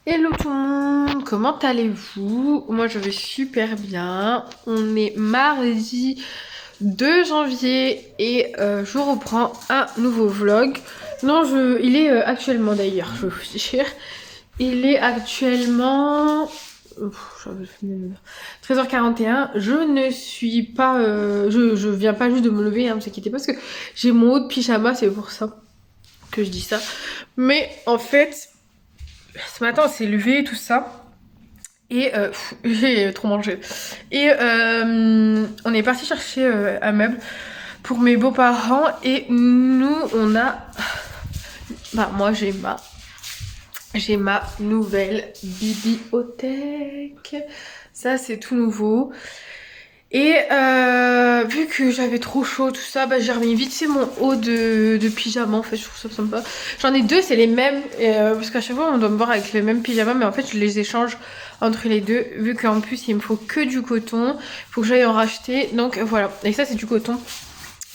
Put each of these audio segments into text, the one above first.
Hello tout le monde, comment allez-vous? Moi je vais super bien. On est mardi 2 janvier et je reprends un nouveau vlog. Non, il est actuellement d'ailleurs, je vais vous dire. Il est actuellement 13h41. Je ne suis pas... je viens pas juste de me lever, hein, ne vous inquiétez pas, parce que j'ai mon haut de pyjama, c'est pour ça que je dis ça. Mais en fait, ce matin on s'est levé, tout ça. Et j'ai trop mangé. Et on est parti chercher un meuble pour mes beaux-parents. Et nous, on a... Bah, moi, j'ai ma nouvelle bibliothèque. Ça, c'est tout nouveau. Et vu que j'avais trop chaud, tout ça, bah, j'ai remis vite fait mon haut de pyjama. En fait, je trouve ça sympa. J'en ai deux, c'est les mêmes. Parce qu'à chaque fois, on doit me voir avec les mêmes pyjamas. Mais en fait, je les échange entre les deux. Vu qu'en plus, il me faut que du coton. Il faut que j'aille en racheter. Donc voilà. Et ça, c'est du coton.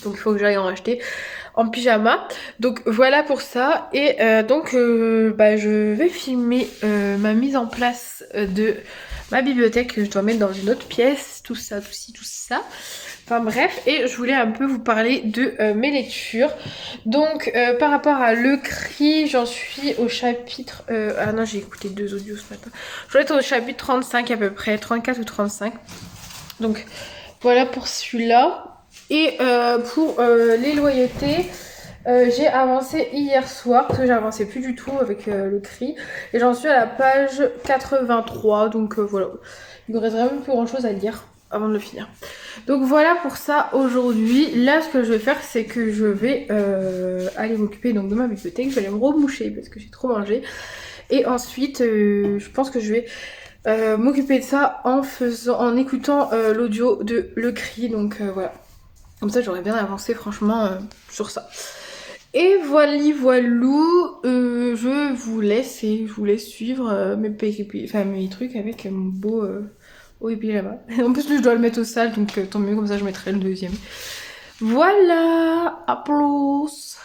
Donc il faut que j'aille en racheter en pyjama. Donc voilà pour ça. Et donc bah, je vais filmer ma mise en place de ma bibliothèque que je dois mettre dans une autre pièce. Tout ça, tout ci, tout ça. Enfin bref, et je voulais un peu vous parler de mes lectures. Donc par rapport à Le Cri, j'en suis au chapitre... ah non, j'ai écouté 2 audios ce matin. Je dois être au chapitre 35 à peu près, 34 ou 35. Donc voilà pour celui-là. Et pour les loyautés, j'ai avancé hier soir, parce que j'avançais plus du tout avec Le Cri. Et j'en suis à la page 83, donc voilà. Il me reste vraiment plus grand chose à lire avant de le finir. Donc voilà pour ça aujourd'hui. Là, ce que je vais faire, c'est que je vais aller m'occuper donc de ma bibliothèque. Je vais aller me remoucher parce que j'ai trop mangé. Et ensuite, je pense que je vais m'occuper de ça en écoutant l'audio de Le Cri. Donc voilà. Comme ça, j'aurais bien avancé franchement sur ça. Et voilou, je vous laisse et je vous laisse suivre mes trucs avec mon beau pyjama. En plus, je dois le mettre au sale, donc tant mieux, comme ça je mettrai le deuxième. Voilà, applause.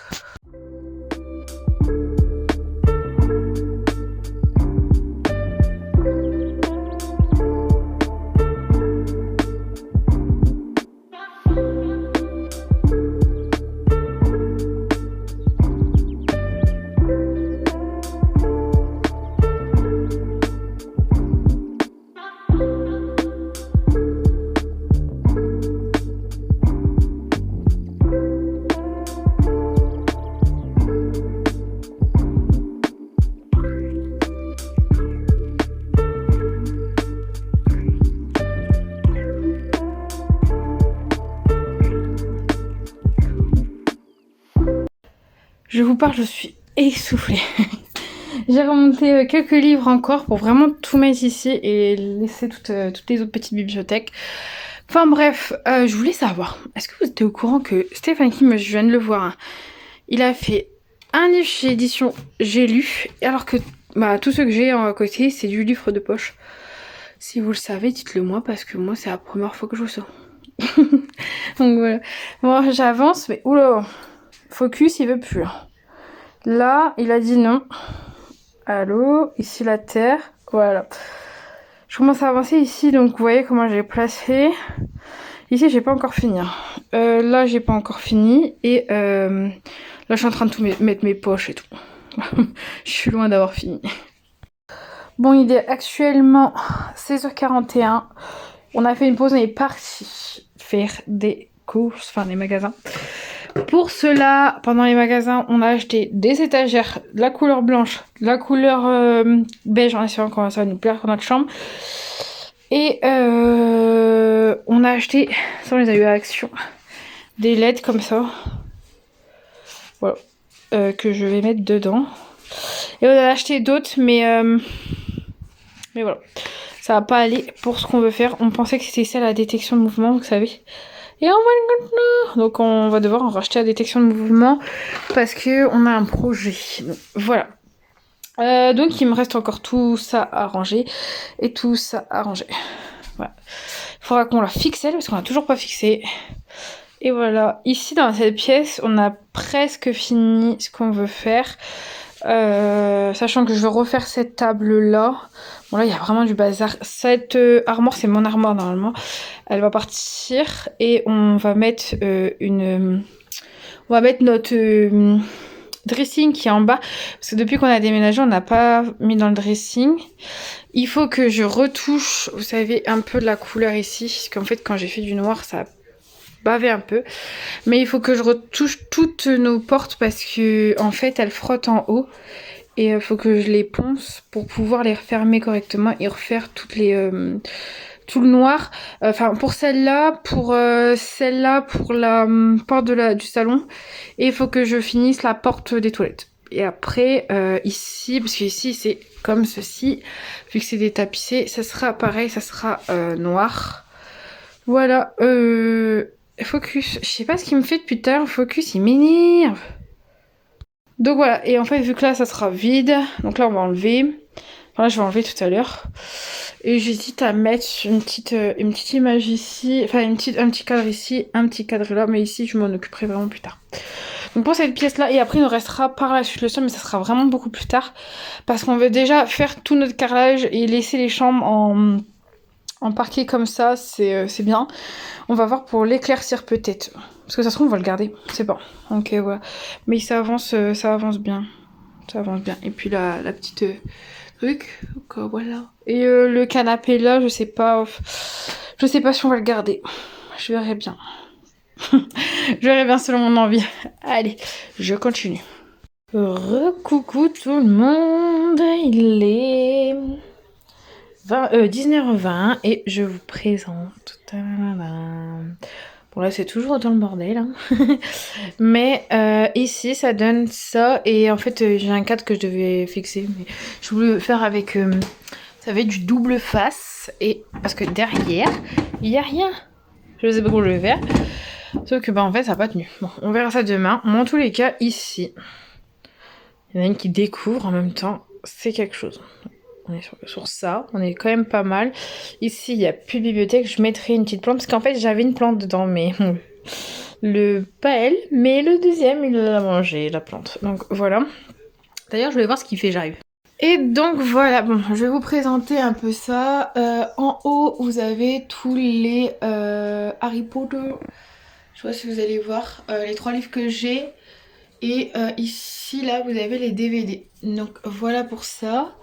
Je vous parle, je suis essoufflée. J'ai remonté quelques livres encore pour vraiment tout mettre ici et laisser toutes les autres petites bibliothèques. Enfin bref, je voulais savoir, est-ce que vous êtes au courant que Stephen King, je viens de le voir, hein, il a fait un livre chez édition J'ai lu, alors que bah, tous ceux que j'ai à côté, c'est du livre de poche. Si vous le savez, dites-le moi, parce que moi, c'est la première fois que je vois ça. Donc voilà. Bon, j'avance, mais oula, focus, il veut plus. Là, il a dit non. Allô, ici la terre, voilà. Je commence à avancer ici, donc vous voyez comment j'ai placé. Ici, j'ai pas encore fini. Là, j'ai pas encore fini. Et là, je suis en train de tout mettre mes poches et tout. Je suis loin d'avoir fini. Bon, il est actuellement 16h41. On a fait une pause, on est parti faire des courses, enfin des magasins. Pour cela, pendant les magasins, on a acheté des étagères de la couleur blanche, de la couleur beige, en espérant que ça va nous plaire pour notre chambre. Et on a acheté, ça on les a eu à Action, des LED comme ça. Voilà. Que je vais mettre dedans. Et on a acheté d'autres, mais voilà. Ça va pas aller pour ce qu'on veut faire. On pensait que c'était ça la détection de mouvement, vous savez. Et on va maintenant. Donc on va devoir en racheter la détection de mouvement parce que on a un projet. Voilà. Donc il me reste encore tout ça à ranger et tout ça à ranger. Voilà. Il faudra qu'on la fixe parce qu'on n'a toujours pas fixé. Et voilà. Ici dans cette pièce, on a presque fini ce qu'on veut faire. Sachant que je veux refaire cette table-là. Bon là, il y a vraiment du bazar. Cette armoire, c'est mon armoire normalement. Elle va partir et on va mettre on va mettre notre dressing qui est en bas. Parce que depuis qu'on a déménagé, on n'a pas mis dans le dressing. Il faut que je retouche, vous savez, un peu de la couleur ici. Parce qu'en fait, quand j'ai fait du noir, ça a bavé un peu. Mais il faut que je retouche toutes nos portes parce que en fait, elles frottent en haut. Et il faut que je les ponce pour pouvoir les refermer correctement et refaire toutes les... tout le noir. Enfin, pour celle-là, pour la porte du salon. Et il faut que je finisse la porte des toilettes. Et après, ici, parce que ici, c'est comme ceci. Vu que c'est détapissé, ça sera pareil, ça sera noir. Voilà. Focus. Je sais pas ce qu'il me fait depuis tout à l'heure. Focus, il m'énerve. Donc voilà, et en fait vu que là ça sera vide, donc là on va enlever. Enfin là je vais enlever tout à l'heure. Et j'hésite à mettre une petite image ici, enfin un petit cadre ici, un petit cadre là, mais ici je m'en occuperai vraiment plus tard. Donc pour cette pièce là, et après il nous restera par la suite le sol, mais ça sera vraiment beaucoup plus tard. Parce qu'on veut déjà faire tout notre carrelage et laisser les chambres en parquet comme ça, c'est bien. On va voir pour l'éclaircir peut-être. Parce que ça se trouve on va le garder, c'est bon. Ok voilà. Mais ça avance bien. Ça avance bien. Et puis la petite truc, donc voilà. Et le canapé là, je sais pas si on va le garder. Je verrai bien. Je verrai bien selon mon envie. Allez, je continue. Recoucou tout le monde, il est 19h20 et je vous présente. Bon là c'est toujours dans le bordel. Hein. Mais ici ça donne ça et en fait j'ai un cadre que je devais fixer. Mais je voulais le faire avec vous savez, du double face. Et parce que derrière il n'y a rien. Je sais pas comment je vais faire. Sauf que bah en fait ça n'a pas tenu. Bon on verra ça demain. Mais en tous les cas ici il y en a une qui découvre en même temps. C'est quelque chose. On est sur ça, on est quand même pas mal. Ici, il n'y a plus de bibliothèque. Je mettrai une petite plante parce qu'en fait, j'avais une plante dedans, mais pas elle, mais le deuxième, il l'a mangé, la plante. Donc voilà. D'ailleurs, je vais voir ce qu'il fait, j'arrive. Et donc voilà, bon, je vais vous présenter un peu ça. En haut, vous avez tous les Harry Potter. Je sais pas si vous allez voir les 3 livres que j'ai. Et ici, là, vous avez les DVD. Donc voilà pour ça.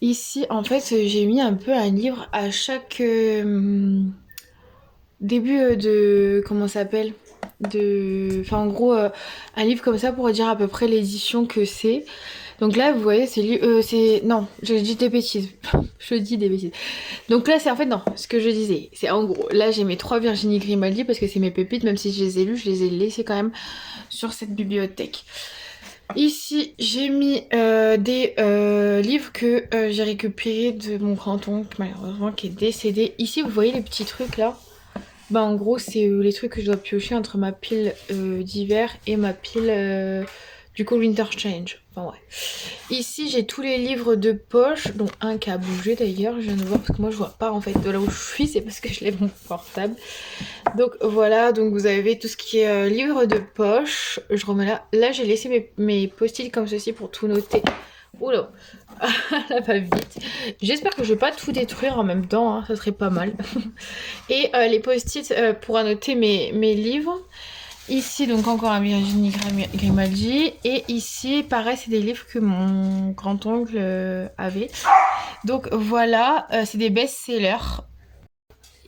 Ici, en fait, j'ai mis un peu un livre à chaque début de... Comment ça s'appelle Enfin, en gros, un livre comme ça pour dire à peu près l'édition que c'est. Donc là, vous voyez, c'est... Non, je dis des bêtises. Je dis des bêtises. Donc là, c'est en fait, non, ce que je disais. C'est en gros, là, j'ai mes 3 Virginie Grimaldi parce que c'est mes pépites. Même si je les ai lus, je les ai laissés quand même sur cette bibliothèque. Ici, j'ai mis des livres que j'ai récupérés de mon grand-oncle, malheureusement, qui est décédé. Ici, vous voyez les petits trucs là. Bah, en gros, c'est les trucs que je dois piocher entre ma pile d'hiver et ma pile du Cold Winter Change. Enfin, ouais. Ici, j'ai tous les livres de poche, dont un qui a bougé d'ailleurs. Je viens de voir parce que moi, je vois pas en fait de là où je suis. C'est parce que je lève mon portable. Donc voilà, donc vous avez tout ce qui est livre de poche. Je remets là. Là, j'ai laissé mes post-it comme ceci pour tout noter. Oula, ça va vite. J'espère que je vais pas tout détruire en même temps, hein, ça serait pas mal. Et les post-it pour annoter mes livres. Ici, donc encore un Virginie Grimaldi. Et ici, pareil, c'est des livres que mon grand-oncle avait. Donc voilà, c'est des best-sellers.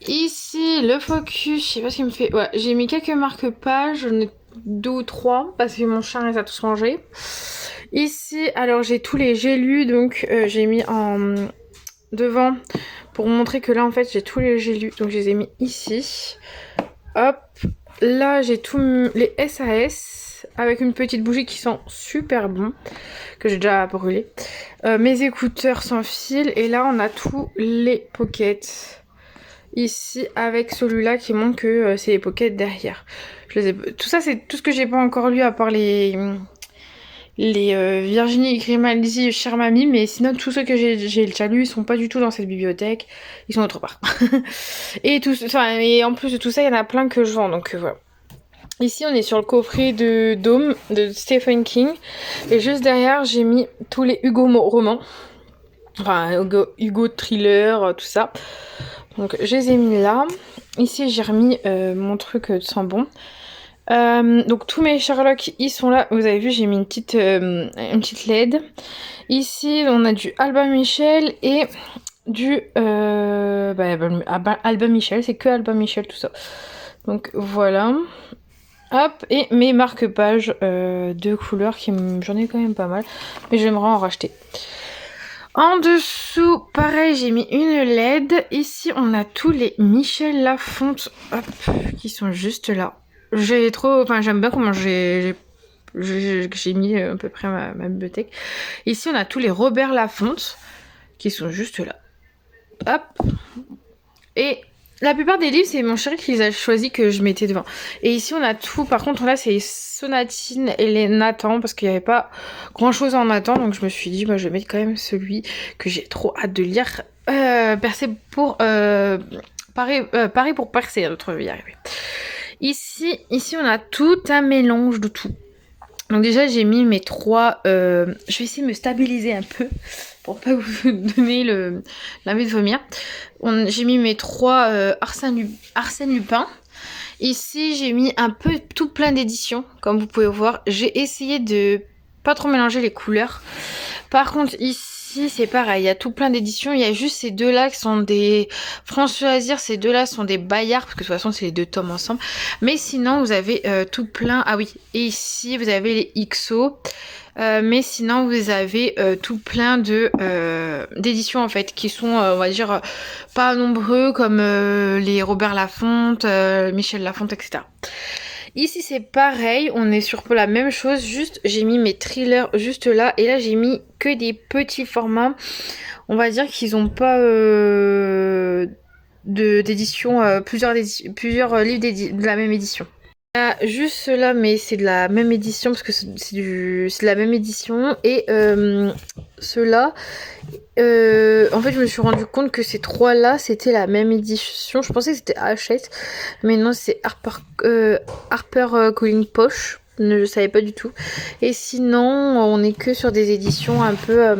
Ici, le focus, je sais pas ce qu'il me fait. Ouais, j'ai mis quelques marque-pages, j'en ai 2 ou 3 parce que mon chien les a tous rangés. Ici, alors j'ai lu, donc j'ai mis en devant pour montrer que là en fait j'ai tous les j'ai lus, donc je les ai mis ici. Hop, là j'ai tous les SAS avec une petite bougie qui sent super bon, que j'ai déjà brûlé. Mes écouteurs sans fil, et là on a tous les pockets. Ici avec celui-là qui montre que c'est les pockets derrière. Tout ça c'est tout ce que j'ai pas encore lu à part les Virginie Grimaldi Chère Mamie, mais sinon tous ceux que j'ai déjà lus ils sont pas du tout dans cette bibliothèque, ils sont autre part. Et en plus de tout ça il y en a plein que je vends, donc voilà. Ici, on est sur le coffret de Dome de Stephen King. Et juste derrière, j'ai mis tous les Hugo romans. Enfin, Hugo thriller, tout ça. Donc, je les ai mis là. Ici, j'ai remis mon truc de sang bon. Donc, tous mes Sherlock, ils sont là. Vous avez vu, j'ai mis une petite LED. Ici, on a du Albin Michel et du... Albin Michel, c'est que Albin Michel, tout ça. Donc, voilà. Hop, et mes marque-pages de couleurs, j'en ai quand même pas mal, mais j'aimerais en racheter. En dessous, pareil, j'ai mis une LED. Ici, on a tous les Michel Lafonte, hop, qui sont juste là. J'aime bien comment j'ai mis à peu près ma bibliothèque. Ici, on a tous les Robert Lafonte, qui sont juste là. Hop. Et la plupart des livres, c'est mon chéri qui les a choisis que je mettais devant. Et ici, on a tout. Par contre, là, c'est les Sonatine et les Nathan, parce qu'il n'y avait pas grand-chose en Nathan. Donc, je me suis dit, bah, je vais mettre quand même celui que j'ai trop hâte de lire. Percer pour... Paris pour percer, notre y arriver. Ici, on a tout un mélange de tout. Donc déjà, j'ai mis mes trois... je vais essayer de me stabiliser un peu pour pas vous donner l'envie de vomir. J'ai mis mes trois Arsène Lupin. Ici, j'ai mis un peu tout plein d'éditions, comme vous pouvez voir. J'ai essayé de pas trop mélanger les couleurs. Par contre, ici, c'est pareil. Il y a tout plein d'éditions. Il y a juste ces deux-là qui sont des... François Azir, ces deux-là sont des Bayard, parce que de toute façon, c'est les deux tomes ensemble. Mais sinon, vous avez tout plein... Ah oui, et ici, vous avez les XO. Mais sinon, vous avez tout plein d'éditions, en fait, qui sont, on va dire, pas nombreux, comme les Robert Lafonte, Michel Lafonte, etc. Ici, c'est pareil, on est sur la même chose, juste j'ai mis mes thrillers juste là, et là, j'ai mis que des petits formats. On va dire qu'ils n'ont pas d'édition, plusieurs livres de la même édition. Juste cela, mais c'est de la même édition parce que c'est de la même édition. Et ceux-là, en fait, je me suis rendu compte que ces trois-là, c'était la même édition. Je pensais que c'était Hachette, mais non, c'est Harper Collins Poche. Je savais pas du tout. Et sinon, on est que sur des éditions un peu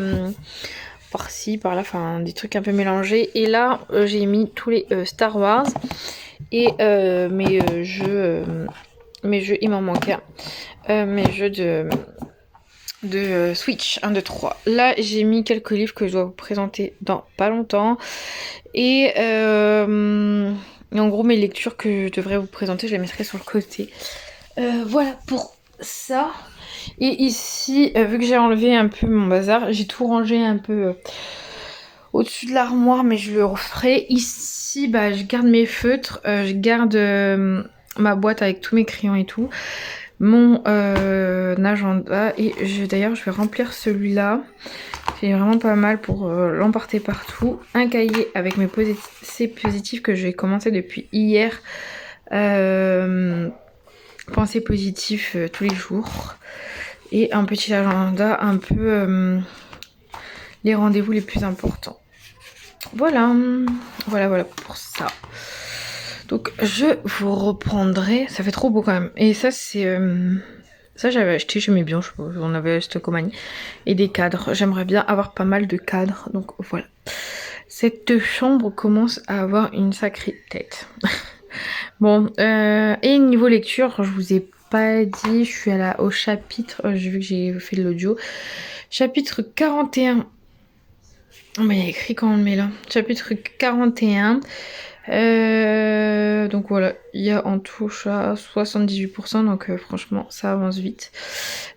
par-ci, par-là, enfin des trucs un peu mélangés. Et là, j'ai mis tous les Star Wars et mes jeux. Mes jeux, il m'en manquait un. Mes jeux de Switch 1, 2, 3. Là, j'ai mis quelques livres que je dois vous présenter dans pas longtemps. Et en gros, mes lectures que je devrais vous présenter, je les mettrai sur le côté. Voilà pour ça. Et ici, vu que j'ai enlevé un peu mon bazar, j'ai tout rangé un peu au-dessus de l'armoire, mais je le referai. Ici, bah, je garde mes feutres, je garde ma boîte avec tous mes crayons et tout, mon agenda, et d'ailleurs je vais remplir celui-là, c'est vraiment pas mal pour l'emporter partout. Un cahier avec mes pensées positives que j'ai commencé depuis hier, pensées positives tous les jours, et un petit agenda un peu les rendez-vous les plus importants. Voilà pour ça. Donc je vous reprendrai. Ça fait trop beau quand même. Et ça c'est... ça j'avais acheté, j'aimais bien, on avait acheté compagnie. Et des cadres. J'aimerais bien avoir pas mal de cadres. Donc voilà. Cette chambre commence à avoir une sacrée tête. Bon, et niveau lecture, je vous ai pas dit, je suis au chapitre, j'ai vu que j'ai fait de l'audio. Chapitre 41. Oh, mais il y a écrit quand on le met là. Chapitre 41. Donc voilà, il y a en touche à 78%, donc franchement ça avance vite.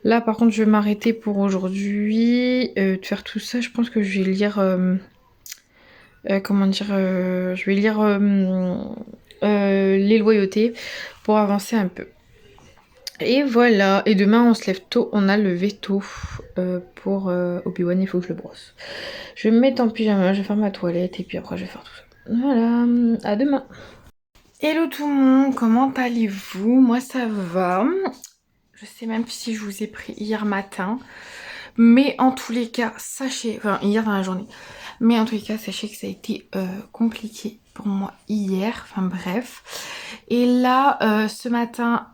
Là par contre je vais m'arrêter pour aujourd'hui, de faire tout ça. Je pense que je vais lire, je vais lire les loyautés pour avancer un peu. Et voilà, et demain on se lève tôt, on a le veto pour Obi-Wan, il faut que je le brosse. Je vais me mettre en pyjama, je vais faire ma toilette et puis après je vais faire tout ça. Voilà, à demain. Hello tout le monde, comment allez-vous? Moi ça va. Je sais même si je vous ai pris hier matin. Mais en tous les cas, sachez, enfin hier dans la journée. Mais en tous les cas, sachez que ça a été compliqué pour moi hier, enfin bref. Et là, ce matin,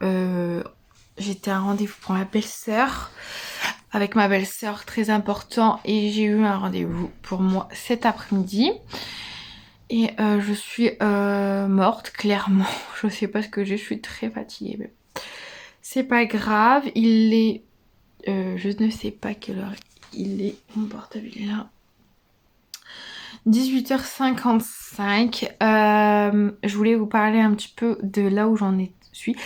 j'étais à un rendez-vous pour ma belle-sœur, avec ma belle-sœur, très important, et j'ai eu un rendez-vous pour moi cet après-midi. Et je suis morte, clairement. Je sais pas ce que j'ai, je suis très fatiguée. Mais c'est pas grave, il est... je ne sais pas quelle heure il est. Mon portable il est là. 18h55. Je voulais vous parler un petit peu de là où suis.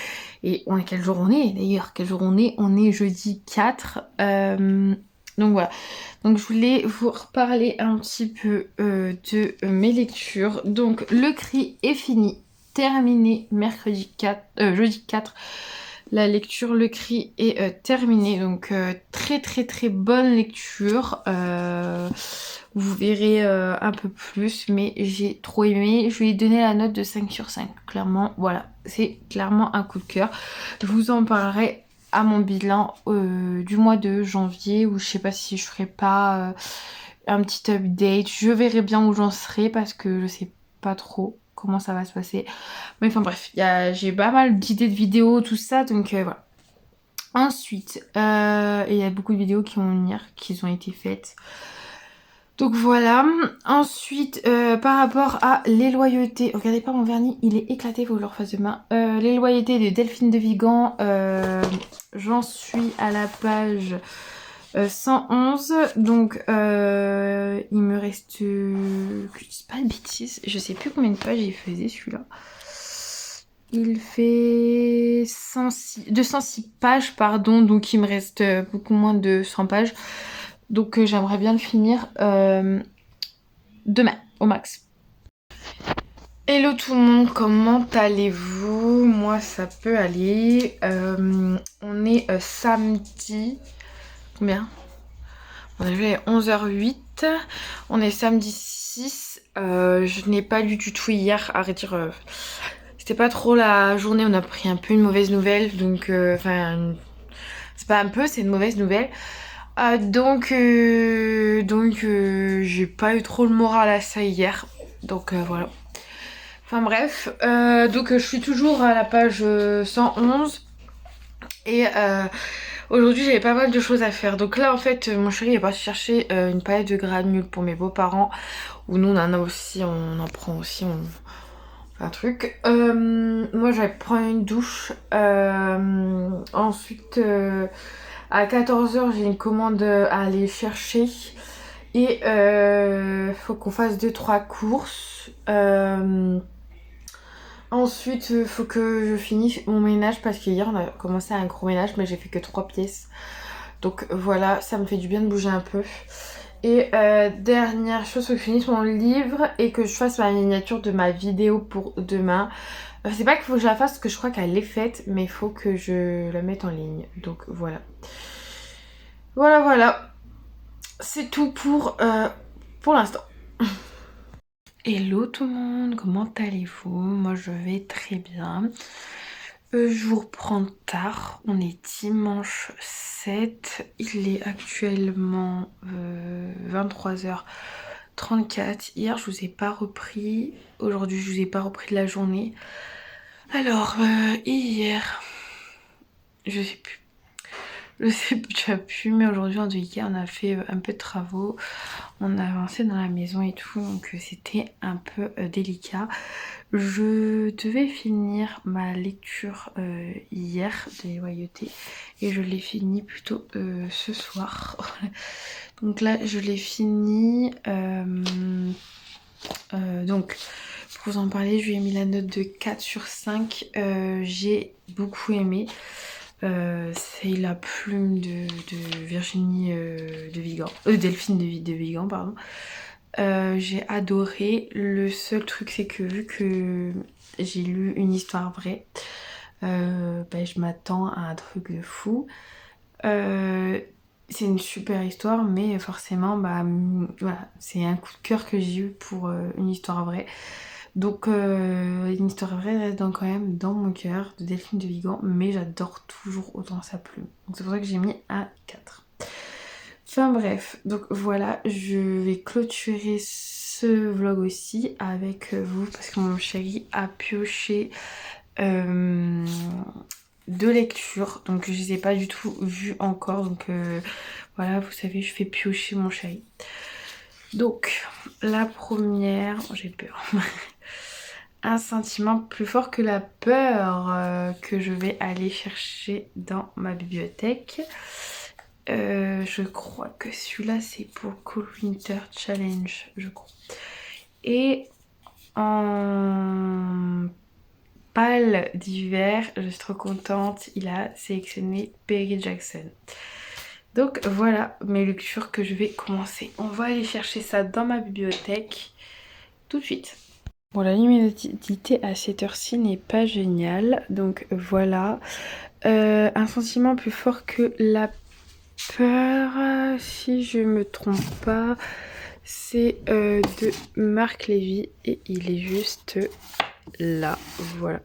Et on est quel jour on est d'ailleurs? Quel jour on est? On est jeudi 4. Donc voilà. Donc je voulais vous reparler un petit peu de mes lectures. Donc le cri est fini. Terminé jeudi 4. La lecture, le cri est terminée. Donc très très très bonne lecture. Vous verrez un peu plus, mais j'ai trop aimé. Je lui ai donné la note de 5 sur 5. Clairement, voilà, c'est clairement un coup de cœur. Je vous en parlerai à mon bilan du mois de janvier, où je sais pas si je ferai pas un petit update. Je verrai bien où j'en serai parce que je sais pas trop comment ça va se passer. Mais enfin bref, j'ai pas mal d'idées de vidéos, tout ça, donc voilà. Ensuite, il y a beaucoup de vidéos qui vont venir, qui ont été faites. Donc voilà. Ensuite, par rapport à les loyautés, regardez pas mon vernis, il est éclaté, faut que je le refasse demain. Les loyautés de Delphine de Vigan, j'en suis à la page 111. Donc il me reste, que je dise pas de bêtises, je sais plus combien de pages il faisait celui-là. Il fait 206 pages, pardon, donc il me reste beaucoup moins de 100 pages. Donc j'aimerais bien le finir demain, au max. Hello tout le monde, comment allez-vous? Moi ça peut aller. On est samedi... Combien? On est 11h08. On est samedi 6. Je n'ai pas lu du tout hier, à vrai dire... C'était pas trop la journée, on a pris un peu une mauvaise nouvelle, donc enfin c'est pas un peu, c'est une mauvaise nouvelle. Donc j'ai pas eu trop le moral à ça hier, donc voilà. Enfin bref, donc je suis toujours à la page 111 et aujourd'hui j'avais pas mal de choses à faire. Donc là en fait mon chéri est parti chercher une palette de granules pour mes beaux-parents, où nous on en a aussi, on en prend aussi, un truc. Moi j'allais prendre une douche. Ensuite à 14h j'ai une commande à aller chercher. Et faut qu'on fasse 2-3 courses. Ensuite faut que je finisse mon ménage, parce qu'hier on a commencé un gros ménage mais j'ai fait que 3 pièces. Donc voilà, ça me fait du bien de bouger un peu. Et dernière chose, faut que je finisse mon livre et que je fasse ma miniature de ma vidéo pour demain. C'est pas qu'il faut que je la fasse, parce que je crois qu'elle est faite, mais il faut que je la mette en ligne. Donc voilà. Voilà. C'est tout pour l'instant. Hello tout le monde, comment allez-vous? Moi je vais très bien. Je vous reprends tard, on est dimanche 7, il est actuellement 23h34. Hier je vous ai pas repris, aujourd'hui je vous ai pas repris de la journée. Alors hier, je sais plus. Je sais plus, mais aujourd'hui en tout cas on a fait un peu de travaux, on a avancé dans la maison et tout, donc c'était un peu délicat. Je devais finir ma lecture hier des loyautés et je l'ai fini plutôt ce soir. Donc là je l'ai fini. Donc pour vous en parler, je lui ai mis la note de 4 sur 5. J'ai beaucoup aimé. C'est la plume de Virginie de Vigan, Delphine de Vigan, pardon. J'ai adoré. Le seul truc c'est que vu que j'ai lu une histoire vraie, je m'attends à un truc de fou. C'est une super histoire, mais forcément voilà, c'est un coup de cœur que j'ai eu pour une histoire vraie. Donc une histoire vraie reste quand même dans mon cœur, de Delphine de Vigan, mais j'adore toujours autant sa plume. Donc c'est pour ça que j'ai mis un 4. Enfin bref, donc voilà, je vais clôturer ce vlog aussi avec vous parce que mon chéri a pioché deux lectures, donc je les ai pas du tout vues encore, donc voilà, vous savez, je fais piocher mon chéri. Donc la première, j'ai peur. Un sentiment plus fort que la peur que je vais aller chercher dans ma bibliothèque. Je crois que celui-là c'est pour Cool Winter Challenge, je crois. Et en pâle d'hiver, je suis trop contente, il a sélectionné Perry Jackson. Donc voilà mes lectures que je vais commencer. On va aller chercher ça dans ma bibliothèque tout de suite. Bon, la luminosité à cette heure-ci n'est pas géniale, donc voilà. Un sentiment plus fort que la peur, si je me trompe pas, c'est de Marc Lévy et il est juste là, voilà.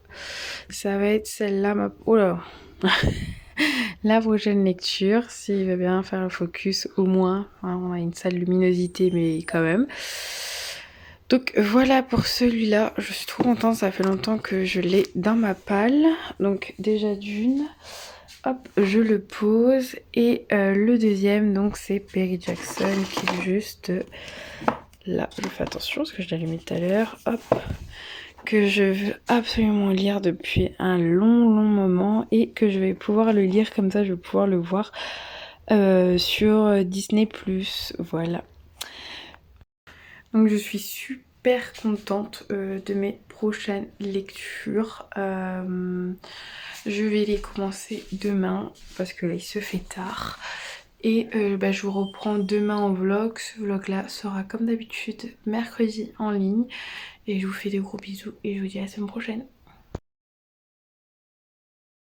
Ça va être celle-là, oh là. La prochaine lecture, s'il veut bien faire le focus au moins, hein, on a une sale luminosité mais quand même. Donc voilà pour celui-là, je suis trop contente, ça fait longtemps que je l'ai dans ma palle. Donc déjà d'une, hop, je le pose. Et le deuxième, donc c'est Perry Jackson qui est juste là. Je fais attention parce que je l'ai allumé tout à l'heure, hop. Que je veux absolument lire depuis un long moment et que je vais pouvoir le lire comme ça, je vais pouvoir le voir sur Disney+, voilà. Donc je suis super contente de mes prochaines lectures. Je vais les commencer demain parce que là il se fait tard. Et je vous reprends demain en vlog. Ce vlog là sera comme d'habitude mercredi en ligne. Et je vous fais des gros bisous et je vous dis à la semaine prochaine.